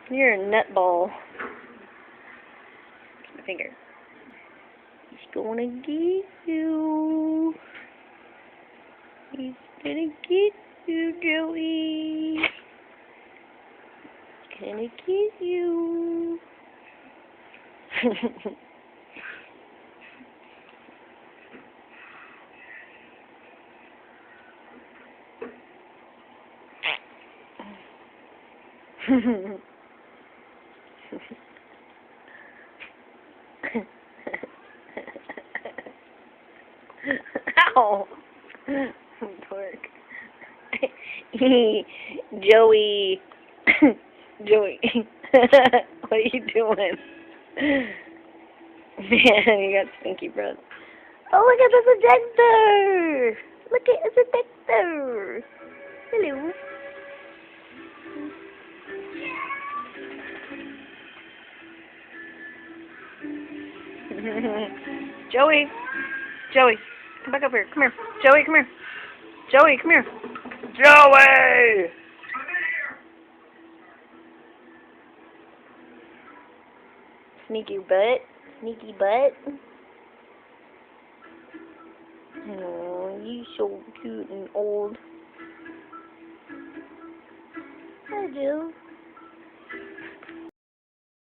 You're a nutball. My finger. He's gonna get you. He's gonna get you, Joey. He's gonna get you. Ow! Dork. Joey. Joey. What are you doing? Man, you got stinky breath. Oh, look at the detector! Look at the detector! Hello. Joey. Joey. Come back up here. Come here. Joey, come here. Joey, come here. Joey! Sneaky butt. Sneaky butt. Oh, you so cute and old. Hi, Jill.